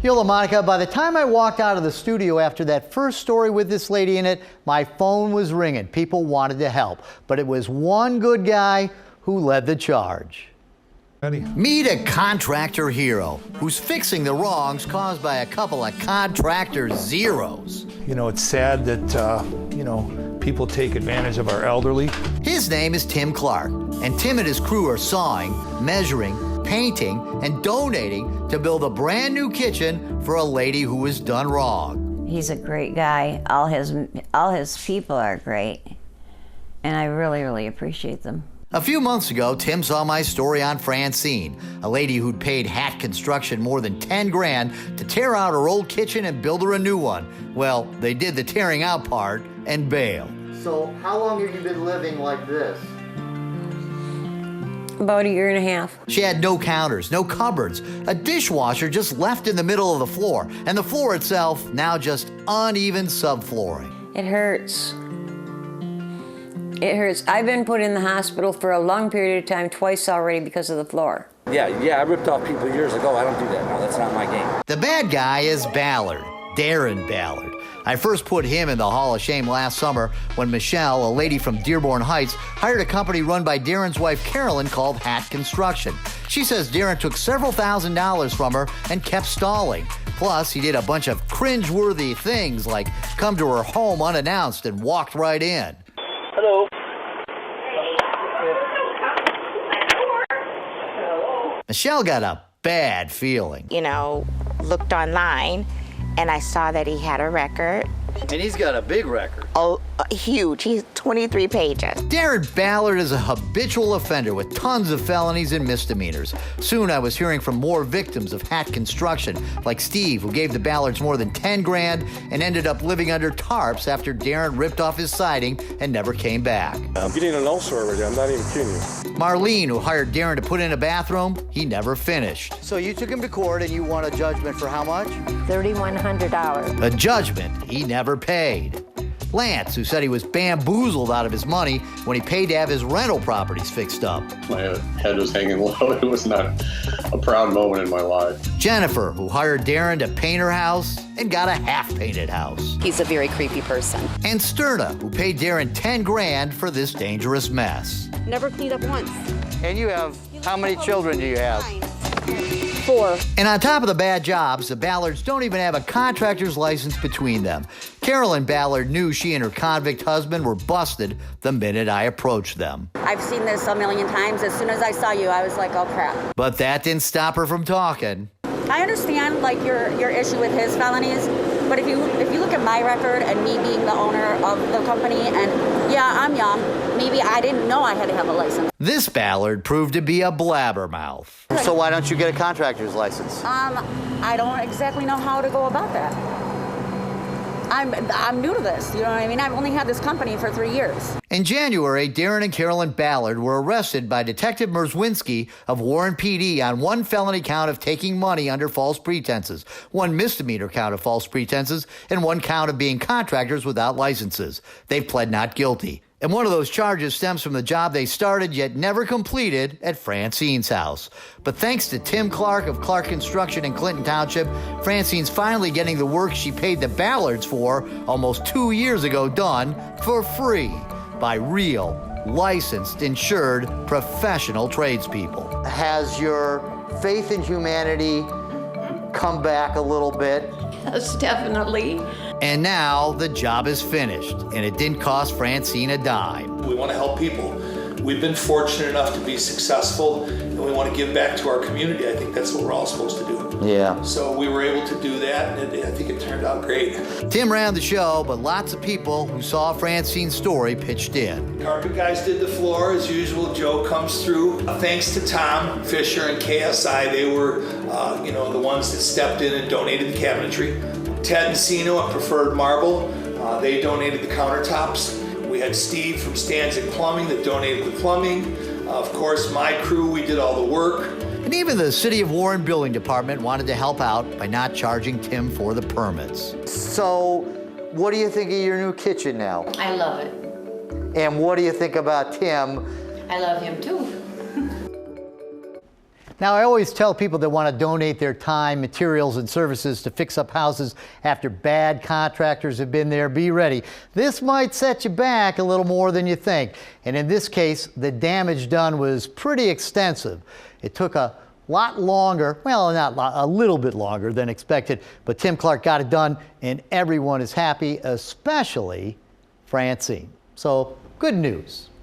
Yola, Monica, by the time I walked out of the studio after that first story with this lady in it, my phone was ringing. People wanted to help, but it was one good guy who led the charge. Meet a contractor hero who's fixing the wrongs caused by a couple of contractor zeros. You know, it's sad that, people take advantage of our elderly. His name is Tim Clark, and Tim and his crew are sawing, measuring, painting, and donating to build a brand new kitchen for a lady who was done wrong. He's a great guy. All his people are great, and I really, really appreciate them. A few months ago, Tim saw my story on Francine, a lady who'd paid Hat Construction more than 10 grand to tear out her old kitchen and build her a new one. Well, they did the tearing out part and bailed. So how long have you been living like this? About a year and a half. She had no counters, no cupboards, a dishwasher just left in the middle of the floor, and the floor itself now just uneven subflooring. It hurts. It hurts. I've been put in the hospital for a long period of time, twice already, because of the floor. Yeah, I ripped off people years ago. I don't do that now. That's not my game. The bad guy is Ballard, Darren Ballard. I first put him in the Hall of Shame last summer when Michelle, a lady from Dearborn Heights, hired a company run by Darren's wife Carolyn called Hat Construction. She says Darren took several $1,000s from her and kept stalling. Plus, he did a bunch of cringe-worthy things like come to her home unannounced and walked right in. Hello. Michelle got a bad feeling. Looked online and I saw that he had a record. And he's got a big record. Oh, huge. He's 23 pages. Darren Ballard is a habitual offender with tons of felonies and misdemeanors. Soon I was hearing from more victims of Hat Construction, like Steve, who gave the Ballards more than 10 grand and ended up living under tarps after Darren ripped off his siding and never came back. I'm getting an ulcer already. I'm not even kidding you. Marlene, who hired Darren to put in a bathroom, he never finished. So you took him to court and you won a judgment for how much? $3,100. A judgment he never paid. Lance, who said he was bamboozled out of his money when he paid to have his rental properties fixed up. My head was hanging low. It was not a proud moment in my life. Jennifer, who hired Darren to paint her house and got a half-painted house. He's a very creepy person. And Sterna, who paid Darren 10 grand for this dangerous mess. Never cleaned up once. And you have, how many children do you have? 4. And on top of the bad jobs, the Ballards don't even have a contractor's license between them. Carolyn Ballard knew she and her convict husband were busted the minute I approached them. I've seen this a million times. As soon as I saw you, I was like, oh crap. But that didn't stop her from talking. I understand your issue with his felonies, but if you look at my record and me being the owner of the company, and yeah, I'm young, maybe I didn't know I had to have a license. This Ballard proved to be a blabbermouth. So why don't you get a contractor's license? I don't exactly know how to go about that. I'm new to this, you know what I mean? I've only had this company for 3 years. In January, Darren and Carolyn Ballard were arrested by Detective Merzwinski of Warren PD on one felony count of taking money under false pretenses, one misdemeanor count of false pretenses, and one count of being contractors without licenses. They've pled not guilty. And one of those charges stems from the job they started yet never completed at Francine's house. But thanks to Tim Clark of Clark Construction in Clinton Township, Francine's finally getting the work she paid the Ballards for almost 2 years ago done for free by real, licensed, insured, professional tradespeople. Has your faith in humanity come back a little bit? Yes, definitely. And now the job is finished, and it didn't cost Francine a dime. We want to help people. We've been fortunate enough to be successful, and we want to give back to our community. I think that's what we're all supposed to do. Yeah. So we were able to do that, and I think it turned out great. Tim ran the show, but lots of people who saw Francine's story pitched in. Carpet guys did the floor. As usual, Joe comes through. Thanks to Tom Fisher and KSI, they were the ones that stepped in and donated the cabinetry. Ted and Sino at Preferred Marble, they donated the countertops. We had Steve from Stanzik Plumbing that donated the plumbing. Of course, my crew, we did all the work. And even the City of Warren Building Department wanted to help out by not charging Tim for the permits. So, what do you think of your new kitchen now? I love it. And what do you think about Tim? I love him too. Now, I always tell people that want to donate their time, materials, and services to fix up houses after bad contractors have been there, be ready. This might set you back a little more than you think. And in this case, the damage done was pretty extensive. It took a lot longer, well, a little bit longer than expected, but Tim Clark got it done, and everyone is happy, especially Francine. So, good news.